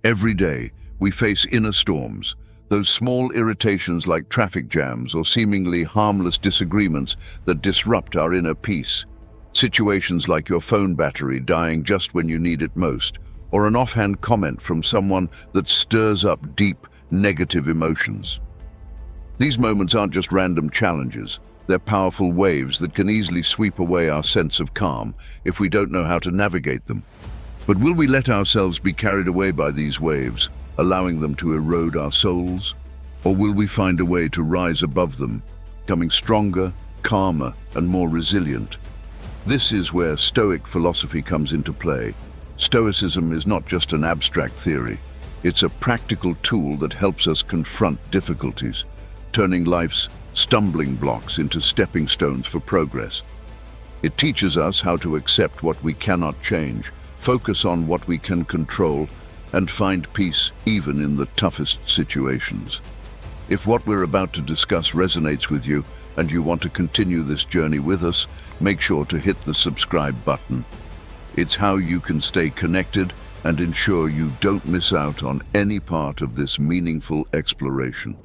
Every day, we face inner storms, those small irritations like traffic jams or seemingly harmless disagreements that disrupt our inner peace. Situations like your phone battery dying just when you need it most, or an offhand comment from someone that stirs up deep, negative emotions. These moments aren't just random challenges, they're powerful waves that can easily sweep away our sense of calm if we don't know how to navigate them. But will we let ourselves be carried away by these waves, allowing them to erode our souls? Or will we find a way to rise above them, becoming stronger, calmer, and more resilient? This is where Stoic philosophy comes into play. Stoicism is not just an abstract theory. It's a practical tool that helps us confront difficulties, turning life's stumbling blocks into stepping stones for progress. It teaches us how to accept what we cannot change, focus on what we can control, and find peace even in the toughest situations. If what we're about to discuss resonates with you and you want to continue this journey with us, make sure to hit the subscribe button. It's how you can stay connected and ensure you don't miss out on any part of this meaningful exploration.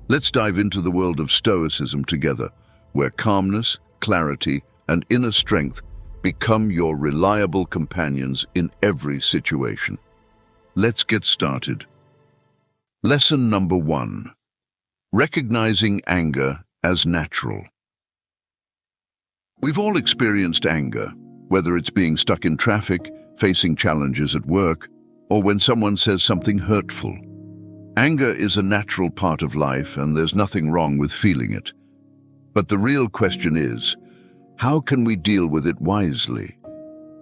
Let's dive into the world of Stoicism together, where calmness, clarity, and inner strength become your reliable companions in every situation. Let's get started. Lesson number 1. Recognizing anger as natural. We've all experienced anger, whether it's being stuck in traffic, facing challenges at work, or when someone says something hurtful. Anger is a natural part of life, and there's nothing wrong with feeling it. But the real question is, how can we deal with it wisely?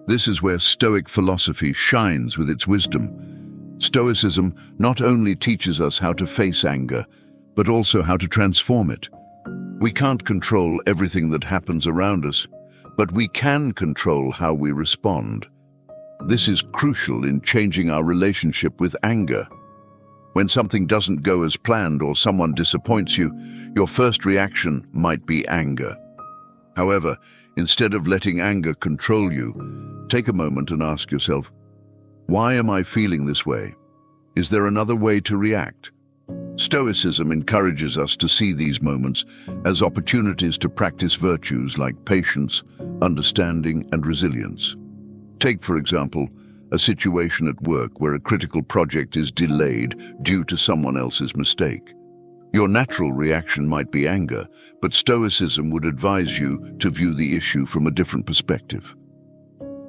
This is where Stoic philosophy shines with its wisdom. Stoicism not only teaches us how to face anger, but also how to transform it. We can't control everything that happens around us, but we can control how we respond. This is crucial in changing our relationship with anger. When something doesn't go as planned or someone disappoints you, your first reaction might be anger. However, instead of letting anger control you, take a moment and ask yourself, why am I feeling this way? Is there another way to react? Stoicism encourages us to see these moments as opportunities to practice virtues like patience, understanding, and resilience. Take, for example, a situation at work where a critical project is delayed due to someone else's mistake. Your natural reaction might be anger, but Stoicism would advise you to view the issue from a different perspective.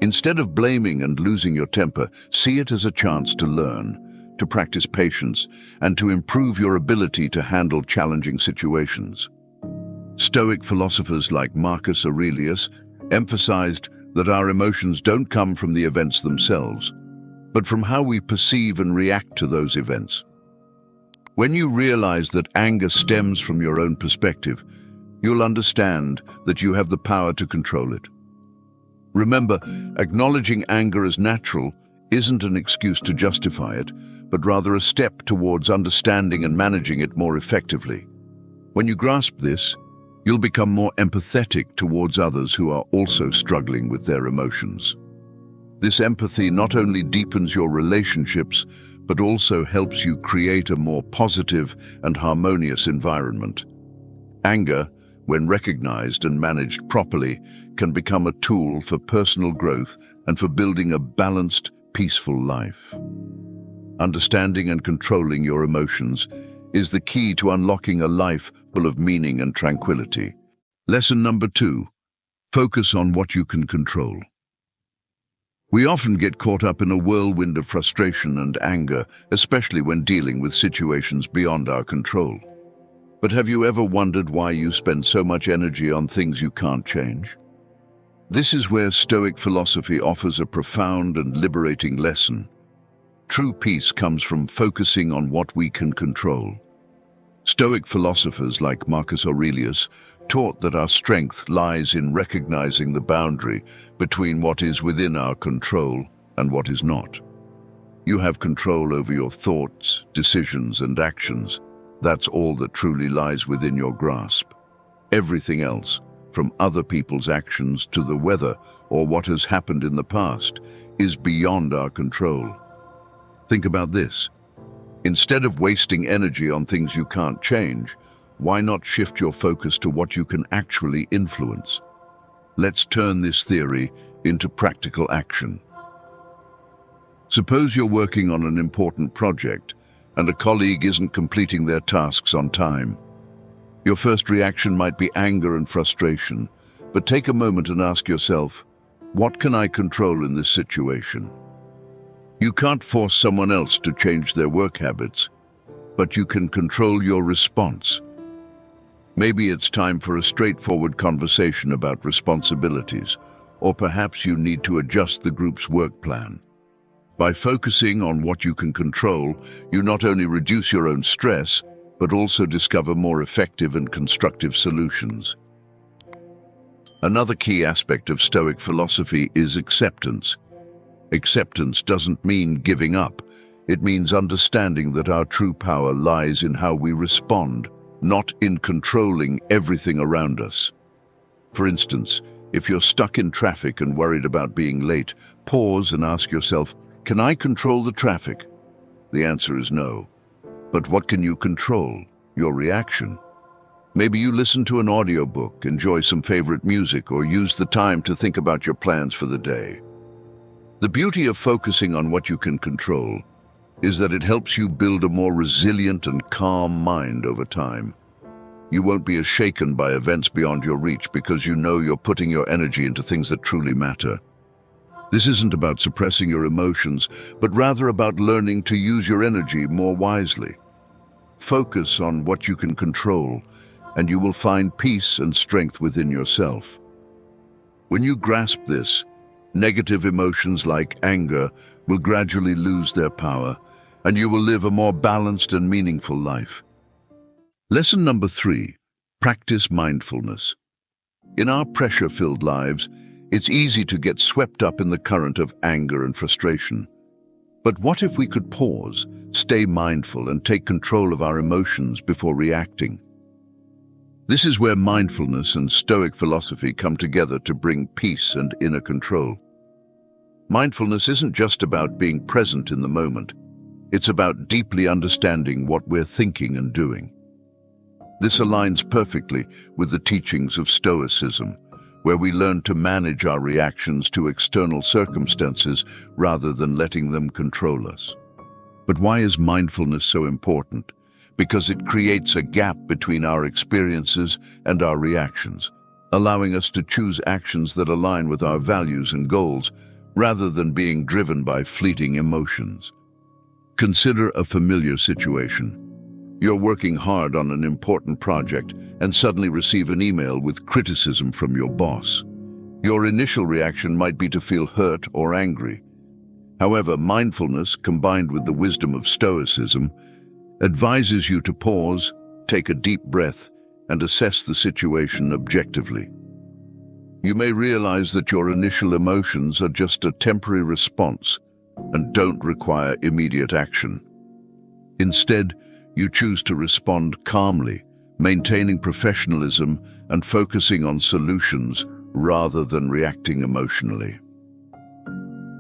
Instead of blaming and losing your temper, see it as a chance to learn, to practice patience, and to improve your ability to handle challenging situations. Stoic philosophers like Marcus Aurelius emphasized that our emotions don't come from the events themselves, but from how we perceive and react to those events. When you realize that anger stems from your own perspective, you'll understand that you have the power to control it. Remember, acknowledging anger as natural isn't an excuse to justify it, but rather a step towards understanding and managing it more effectively. When you grasp this, you'll become more empathetic towards others who are also struggling with their emotions. This empathy not only deepens your relationships, but also helps you create a more positive and harmonious environment. Anger, when recognized and managed properly, can become a tool for personal growth and for building a balanced, peaceful life. Understanding and controlling your emotions is the key to unlocking a life full of meaning and tranquility. Lesson number 2. Focus on what you can control. We often get caught up in a whirlwind of frustration and anger, especially when dealing with situations beyond our control. But have you ever wondered why you spend so much energy on things you can't change? This is where Stoic philosophy offers a profound and liberating lesson. True peace comes from focusing on what we can control. Stoic philosophers like Marcus Aurelius taught that our strength lies in recognizing the boundary between what is within our control and what is not. You have control over your thoughts, decisions, and actions. That's all that truly lies within your grasp. Everything else, from other people's actions to the weather or what has happened in the past, is beyond our control. Think about this. Instead of wasting energy on things you can't change, why not shift your focus to what you can actually influence? Let's turn this theory into practical action. Suppose you're working on an important project and a colleague isn't completing their tasks on time. Your first reaction might be anger and frustration, but take a moment and ask yourself, what can I control in this situation? You can't force someone else to change their work habits, but you can control your response. Maybe it's time for a straightforward conversation about responsibilities, or perhaps you need to adjust the group's work plan. By focusing on what you can control, you not only reduce your own stress, but also discover more effective and constructive solutions. Another key aspect of Stoic philosophy is acceptance. Acceptance doesn't mean giving up. It means understanding that our true power lies in how we respond, not in controlling everything around us. For instance, if you're stuck in traffic and worried about being late, pause and ask yourself, can I control the traffic? The answer is no. But what can you control? Your reaction. Maybe you listen to an audiobook, enjoy some favorite music, or use the time to think about your plans for the day. The beauty of focusing on what you can control is that it helps you build a more resilient and calm mind over time. You won't be as shaken by events beyond your reach because you know you're putting your energy into things that truly matter. This isn't about suppressing your emotions, but rather about learning to use your energy more wisely. Focus on what you can control, and you will find peace and strength within yourself. When you grasp this, negative emotions like anger will gradually lose their power, and you will live a more balanced and meaningful life. Lesson number 3, practice mindfulness. In our pressure-filled lives, it's easy to get swept up in the current of anger and frustration. But what if we could pause, stay mindful, and take control of our emotions before reacting? This is where mindfulness and Stoic philosophy come together to bring peace and inner control. Mindfulness isn't just about being present in the moment. It's about deeply understanding what we're thinking and doing. This aligns perfectly with the teachings of Stoicism, where we learn to manage our reactions to external circumstances rather than letting them control us. But why is mindfulness so important? Because it creates a gap between our experiences and our reactions, allowing us to choose actions that align with our values and goals, rather than being driven by fleeting emotions. Consider a familiar situation. You're working hard on an important project and suddenly receive an email with criticism from your boss. Your initial reaction might be to feel hurt or angry. However, mindfulness, combined with the wisdom of Stoicism, advises you to pause, take a deep breath, and assess the situation objectively. You may realize that your initial emotions are just a temporary response and don't require immediate action. Instead, you choose to respond calmly, maintaining professionalism and focusing on solutions rather than reacting emotionally.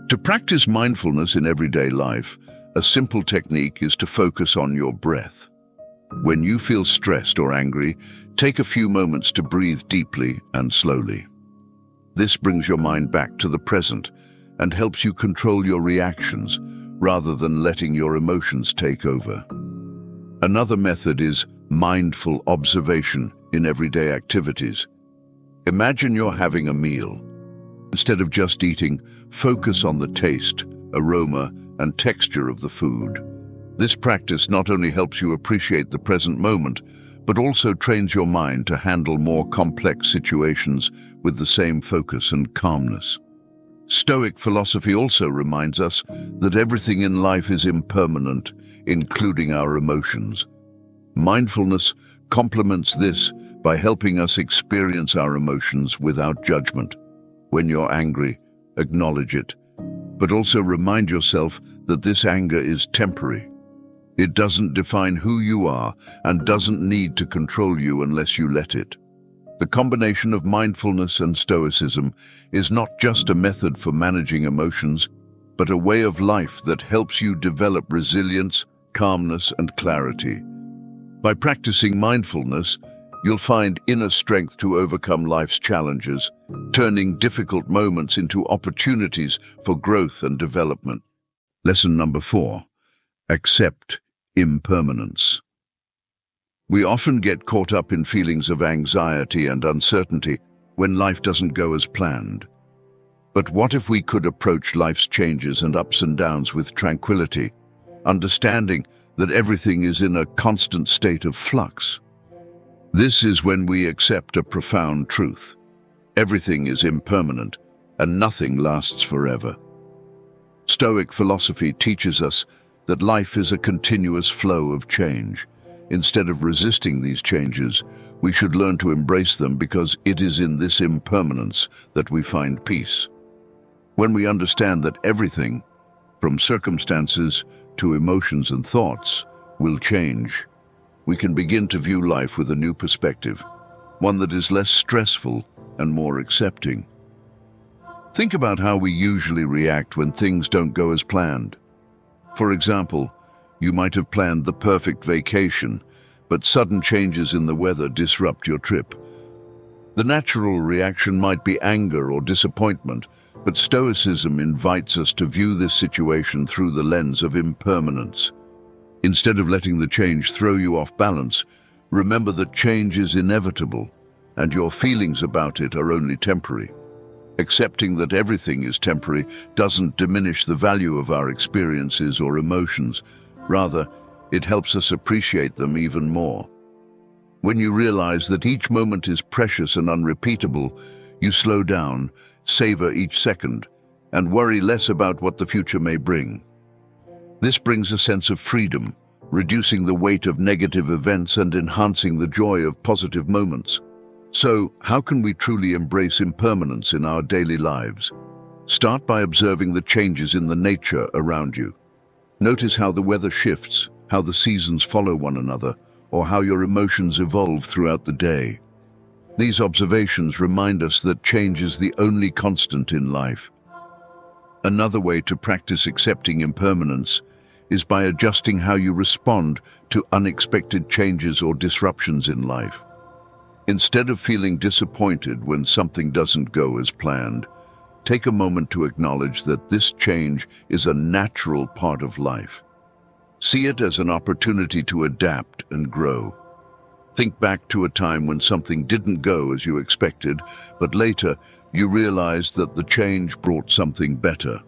To practice mindfulness in everyday life, a simple technique is to focus on your breath. When you feel stressed or angry, take a few moments to breathe deeply and slowly. This brings your mind back to the present and helps you control your reactions rather than letting your emotions take over. Another method is mindful observation in everyday activities. Imagine you're having a meal. Instead of just eating, focus on the taste, aroma, and texture of the food. This practice not only helps you appreciate the present moment, but also trains your mind to handle more complex situations with the same focus and calmness. Stoic philosophy also reminds us that everything in life is impermanent, including our emotions. Mindfulness complements this by helping us experience our emotions without judgment. When you're angry, acknowledge it, but also remind yourself that this anger is temporary. It doesn't define who you are and doesn't need to control you unless you let it. The combination of mindfulness and Stoicism is not just a method for managing emotions, but a way of life that helps you develop resilience, calmness, and clarity. By practicing mindfulness, you'll find inner strength to overcome life's challenges, turning difficult moments into opportunities for growth and development. Lesson number 4. Accept impermanence. We often get caught up in feelings of anxiety and uncertainty when life doesn't go as planned. But what if we could approach life's changes and ups and downs with tranquility, understanding that everything is in a constant state of flux? This is when we accept a profound truth. Everything is impermanent, and nothing lasts forever. Stoic philosophy teaches us that life is a continuous flow of change. Instead of resisting these changes, we should learn to embrace them because it is in this impermanence that we find peace. When we understand that everything, from circumstances to emotions and thoughts, will change, we can begin to view life with a new perspective, one that is less stressful and more accepting. Think about how we usually react when things don't go as planned. For example, you might have planned the perfect vacation, but sudden changes in the weather disrupt your trip. The natural reaction might be anger or disappointment, but Stoicism invites us to view this situation through the lens of impermanence. Instead of letting the change throw you off balance, remember that change is inevitable, and your feelings about it are only temporary. Accepting that everything is temporary doesn't diminish the value of our experiences or emotions. Rather, it helps us appreciate them even more. When you realize that each moment is precious and unrepeatable, you slow down, savor each second, and worry less about what the future may bring. This brings a sense of freedom, reducing the weight of negative events and enhancing the joy of positive moments. So, how can we truly embrace impermanence in our daily lives? Start by observing the changes in the nature around you. Notice how the weather shifts, how the seasons follow one another, or how your emotions evolve throughout the day. These observations remind us that change is the only constant in life. Another way to practice accepting impermanence is by adjusting how you respond to unexpected changes or disruptions in life. Instead of feeling disappointed when something doesn't go as planned, take a moment to acknowledge that this change is a natural part of life. See it as an opportunity to adapt and grow. Think back to a time when something didn't go as you expected, but later you realized that the change brought something better.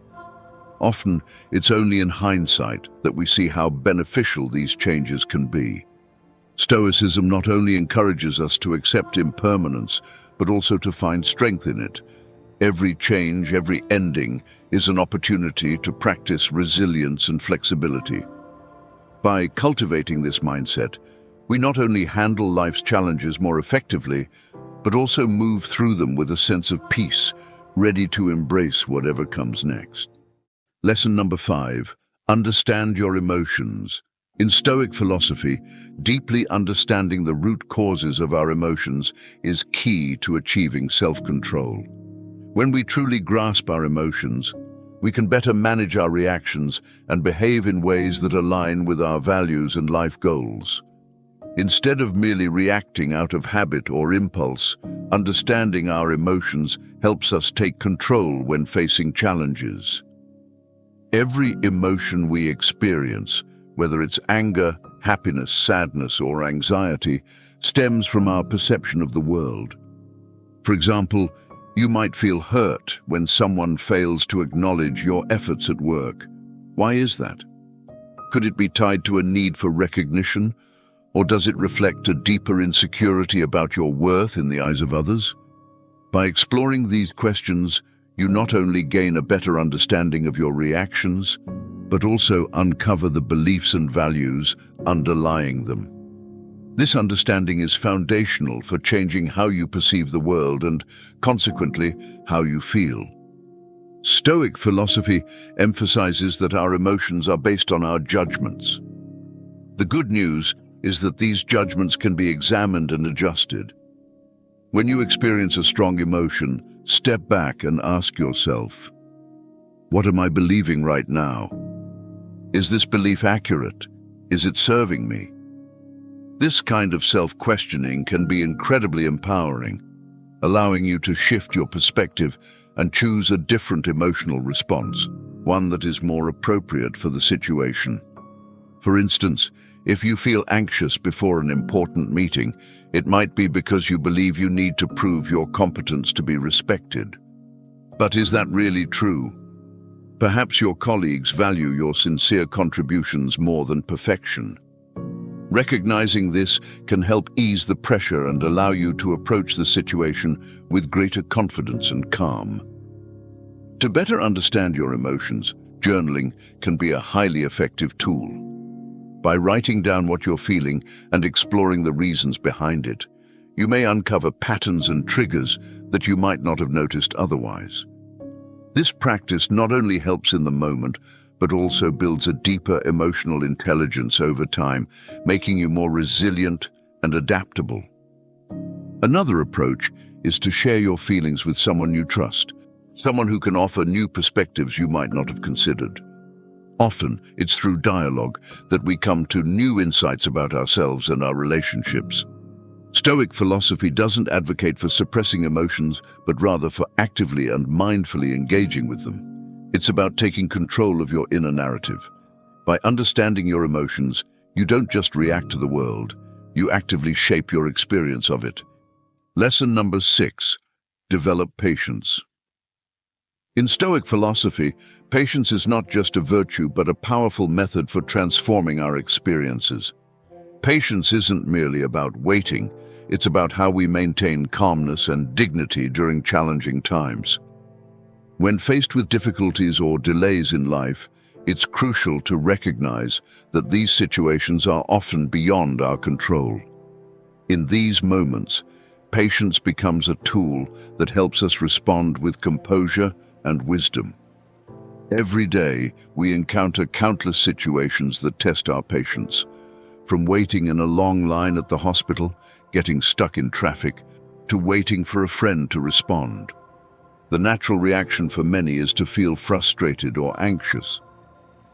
Often, it's only in hindsight that we see how beneficial these changes can be. Stoicism not only encourages us to accept impermanence, but also to find strength in it. Every change, every ending, is an opportunity to practice resilience and flexibility. By cultivating this mindset, we not only handle life's challenges more effectively, but also move through them with a sense of peace, ready to embrace whatever comes next. Lesson number 5, understand your emotions. In Stoic philosophy, deeply understanding the root causes of our emotions is key to achieving self-control. When we truly grasp our emotions, we can better manage our reactions and behave in ways that align with our values and life goals. Instead of merely reacting out of habit or impulse, understanding our emotions helps us take control when facing challenges. Every emotion we experience, whether it's anger, happiness, sadness, or anxiety, stems from our perception of the world. For example, you might feel hurt when someone fails to acknowledge your efforts at work. Why is that? Could it be tied to a need for recognition, or does it reflect a deeper insecurity about your worth in the eyes of others? By exploring these questions, you not only gain a better understanding of your reactions, but also uncover the beliefs and values underlying them. This understanding is foundational for changing how you perceive the world and, consequently, how you feel. Stoic philosophy emphasizes that our emotions are based on our judgments. The good news is that these judgments can be examined and adjusted. When you experience a strong emotion, step back and ask yourself, What am I believing right now? Is this belief accurate? Is it serving me? This kind of self-questioning can be incredibly empowering, allowing you to shift your perspective and choose a different emotional response, one that is more appropriate for the situation. For instance, if you feel anxious before an important meeting, it might be because you believe you need to prove your competence to be respected. But is that really true? Perhaps your colleagues value your sincere contributions more than perfection. Recognizing this can help ease the pressure and allow you to approach the situation with greater confidence and calm. To better understand your emotions, journaling can be a highly effective tool. By writing down what you're feeling and exploring the reasons behind it, you may uncover patterns and triggers that you might not have noticed otherwise. This practice not only helps in the moment, but also builds a deeper emotional intelligence over time, making you more resilient and adaptable. Another approach is to share your feelings with someone you trust, someone who can offer new perspectives you might not have considered. Often, it's through dialogue that we come to new insights about ourselves and our relationships. Stoic philosophy doesn't advocate for suppressing emotions, but rather for actively and mindfully engaging with them. It's about taking control of your inner narrative. By understanding your emotions, you don't just react to the world, you actively shape your experience of it. Lesson number 6, develop patience. In Stoic philosophy, patience is not just a virtue but a powerful method for transforming our experiences. Patience isn't merely about waiting, it's about how we maintain calmness and dignity during challenging times. When faced with difficulties or delays in life, it's crucial to recognize that these situations are often beyond our control. In these moments, patience becomes a tool that helps us respond with composure and wisdom. Every day, we encounter countless situations that test our patience, from waiting in a long line at the hospital, getting stuck in traffic, to waiting for a friend to respond. The natural reaction for many is to feel frustrated or anxious.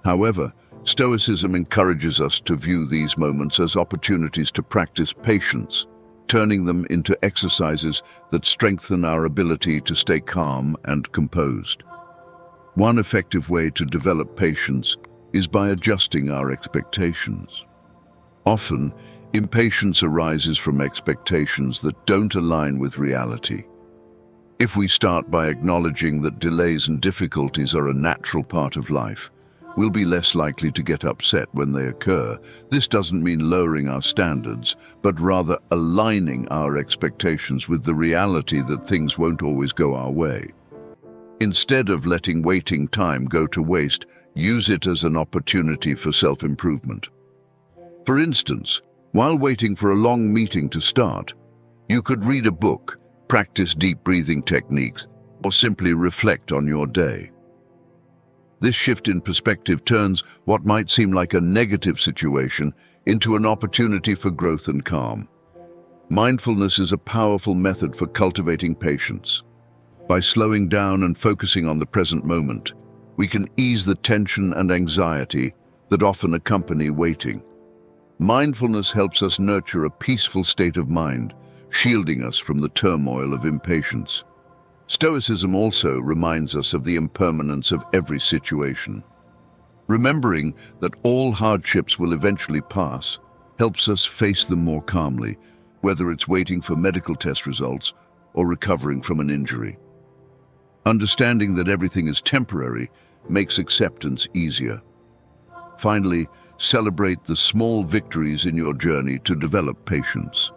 However, Stoicism encourages us to view these moments as opportunities to practice patience, turning them into exercises that strengthen our ability to stay calm and composed. One effective way to develop patience is by adjusting our expectations. Often, impatience arises from expectations that don't align with reality. If we start by acknowledging that delays and difficulties are a natural part of life, we'll be less likely to get upset when they occur. This doesn't mean lowering our standards, but rather aligning our expectations with the reality that things won't always go our way. Instead of letting waiting time go to waste, use it as an opportunity for self-improvement. For instance, while waiting for a long meeting to start, you could read a book, practice deep breathing techniques, or simply reflect on your day. This shift in perspective turns what might seem like a negative situation into an opportunity for growth and calm. Mindfulness is a powerful method for cultivating patience. By slowing down and focusing on the present moment, we can ease the tension and anxiety that often accompany waiting. Mindfulness helps us nurture a peaceful state of mind, shielding us from the turmoil of impatience. Stoicism also reminds us of the impermanence of every situation. Remembering that all hardships will eventually pass helps us face them more calmly, whether it's waiting for medical test results or recovering from an injury. Understanding that everything is temporary makes acceptance easier. Finally, celebrate the small victories in your journey to develop patience.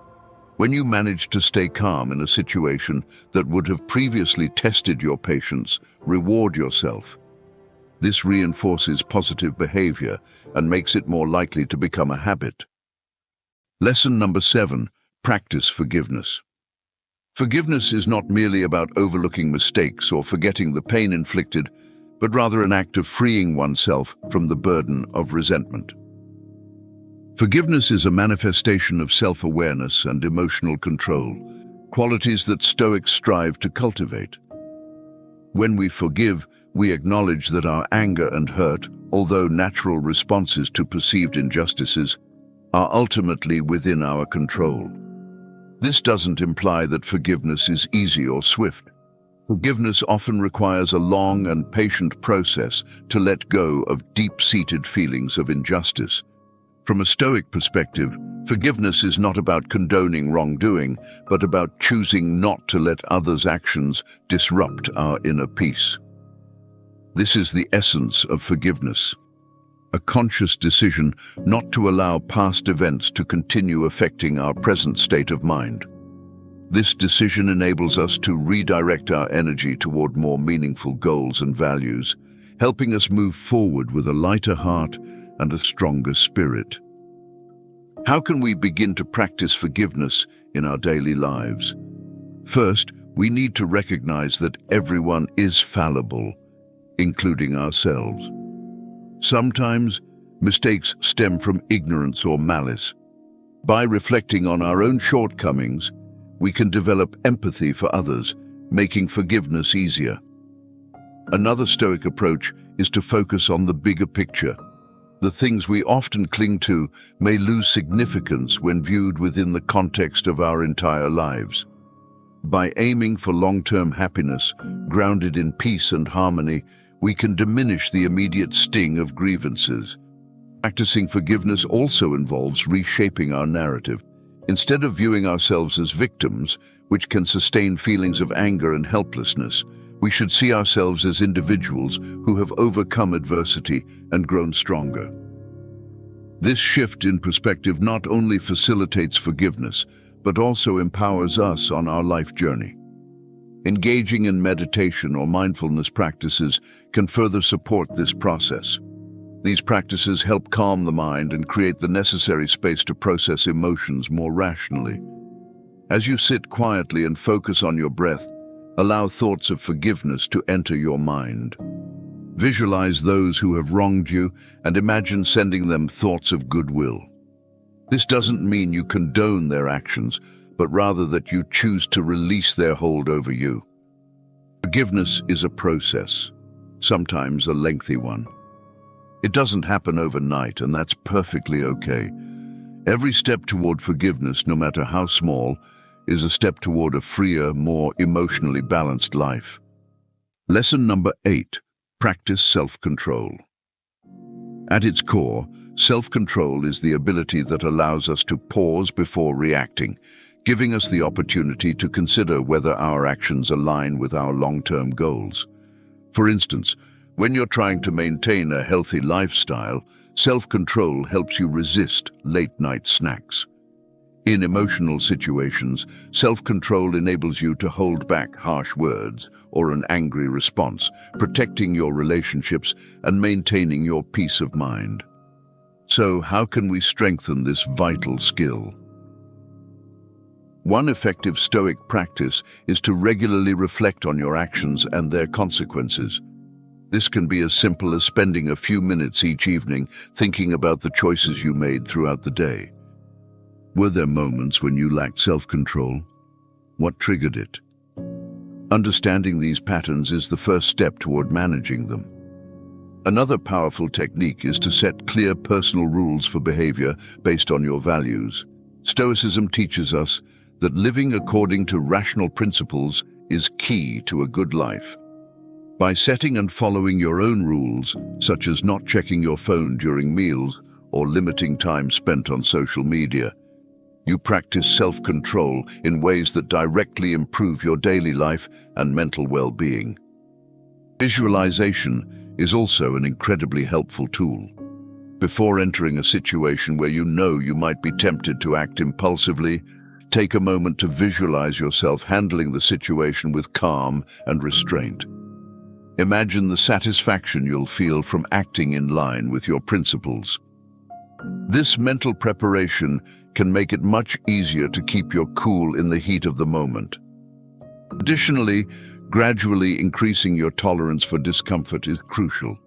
When you manage to stay calm in a situation that would have previously tested your patience, reward yourself. This reinforces positive behavior and makes it more likely to become a habit. Lesson number 7, practice forgiveness. Forgiveness is not merely about overlooking mistakes or forgetting the pain inflicted, but rather an act of freeing oneself from the burden of resentment. Forgiveness is a manifestation of self-awareness and emotional control, qualities that Stoics strive to cultivate. When we forgive, we acknowledge that our anger and hurt, although natural responses to perceived injustices, are ultimately within our control. This doesn't imply that forgiveness is easy or swift. Forgiveness often requires a long and patient process to let go of deep-seated feelings of injustice. From a Stoic perspective, forgiveness is not about condoning wrongdoing, but about choosing not to let others' actions disrupt our inner peace. This is the essence of forgiveness, a conscious decision not to allow past events to continue affecting our present state of mind. This decision enables us to redirect our energy toward more meaningful goals and values, helping us move forward with a lighter heart and a stronger spirit. How can we begin to practice forgiveness in our daily lives? First, we need to recognize that everyone is fallible, including ourselves. Sometimes, mistakes stem from ignorance or malice. By reflecting on our own shortcomings, we can develop empathy for others, making forgiveness easier. Another Stoic approach is to focus on the bigger picture. The things we often cling to may lose significance when viewed within the context of our entire lives. By aiming for long-term happiness, grounded in peace and harmony, we can diminish the immediate sting of grievances. Practicing forgiveness also involves reshaping our narrative. Instead of viewing ourselves as victims, which can sustain feelings of anger and helplessness, we should see ourselves as individuals who have overcome adversity and grown stronger. This shift in perspective not only facilitates forgiveness, but also empowers us on our life journey. Engaging in meditation or mindfulness practices can further support this process. These practices help calm the mind and create the necessary space to process emotions more rationally. As you sit quietly and focus on your breath, allow thoughts of forgiveness to enter your mind. Visualize those who have wronged you and imagine sending them thoughts of goodwill. This doesn't mean you condone their actions, but rather that you choose to release their hold over you. Forgiveness is a process, sometimes a lengthy one. It doesn't happen overnight, and that's perfectly okay. Every step toward forgiveness, no matter how small, is a step toward a freer, more emotionally balanced life. Lesson number 8, practice self-control. At its core, self-control is the ability that allows us to pause before reacting, giving us the opportunity to consider whether our actions align with our long-term goals. For instance, when you're trying to maintain a healthy lifestyle, self-control helps you resist late-night snacks. In emotional situations, self-control enables you to hold back harsh words or an angry response, protecting your relationships and maintaining your peace of mind. So, how can we strengthen this vital skill? One effective Stoic practice is to regularly reflect on your actions and their consequences. This can be as simple as spending a few minutes each evening thinking about the choices you made throughout the day. Were there moments when you lacked self-control? What triggered it? Understanding these patterns is the first step toward managing them. Another powerful technique is to set clear personal rules for behavior based on your values. Stoicism teaches us that living according to rational principles is key to a good life. By setting and following your own rules, such as not checking your phone during meals or limiting time spent on social media, you practice self-control in ways that directly improve your daily life and mental well-being. Visualization is also an incredibly helpful tool. Before entering a situation where you know you might be tempted to act impulsively, take a moment to visualize yourself handling the situation with calm and restraint. Imagine the satisfaction you'll feel from acting in line with your principles. This mental preparation can make it much easier to keep your cool in the heat of the moment. Additionally, gradually increasing your tolerance for discomfort is crucial,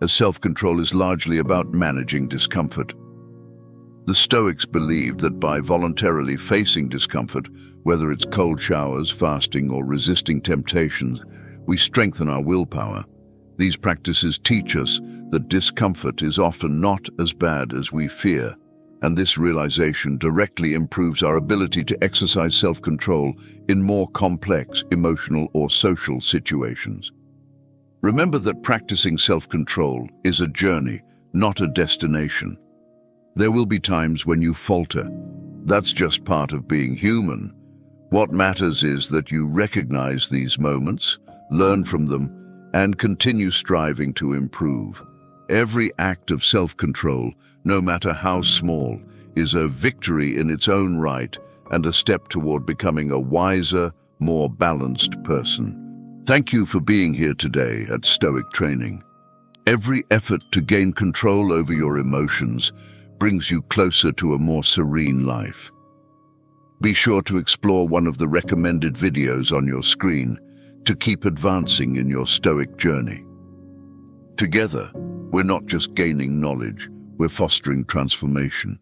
as self-control is largely about managing discomfort. The Stoics believed that by voluntarily facing discomfort, whether it's cold showers, fasting, or resisting temptations, we strengthen our willpower. These practices teach us that discomfort is often not as bad as we fear, and this realization directly improves our ability to exercise self-control in more complex emotional or social situations. Remember that practicing self-control is a journey, not a destination. There will be times when you falter. That's just part of being human. What matters is that you recognize these moments, learn from them, and continue striving to improve. Every act of self-control, no matter how small, is a victory in its own right and a step toward becoming a wiser, more balanced person. Thank you for being here today at Stoic Training. Every effort to gain control over your emotions brings you closer to a more serene life. Be sure to explore one of the recommended videos on your screen to keep advancing in your Stoic journey. Together, we're not just gaining knowledge, we're fostering transformation.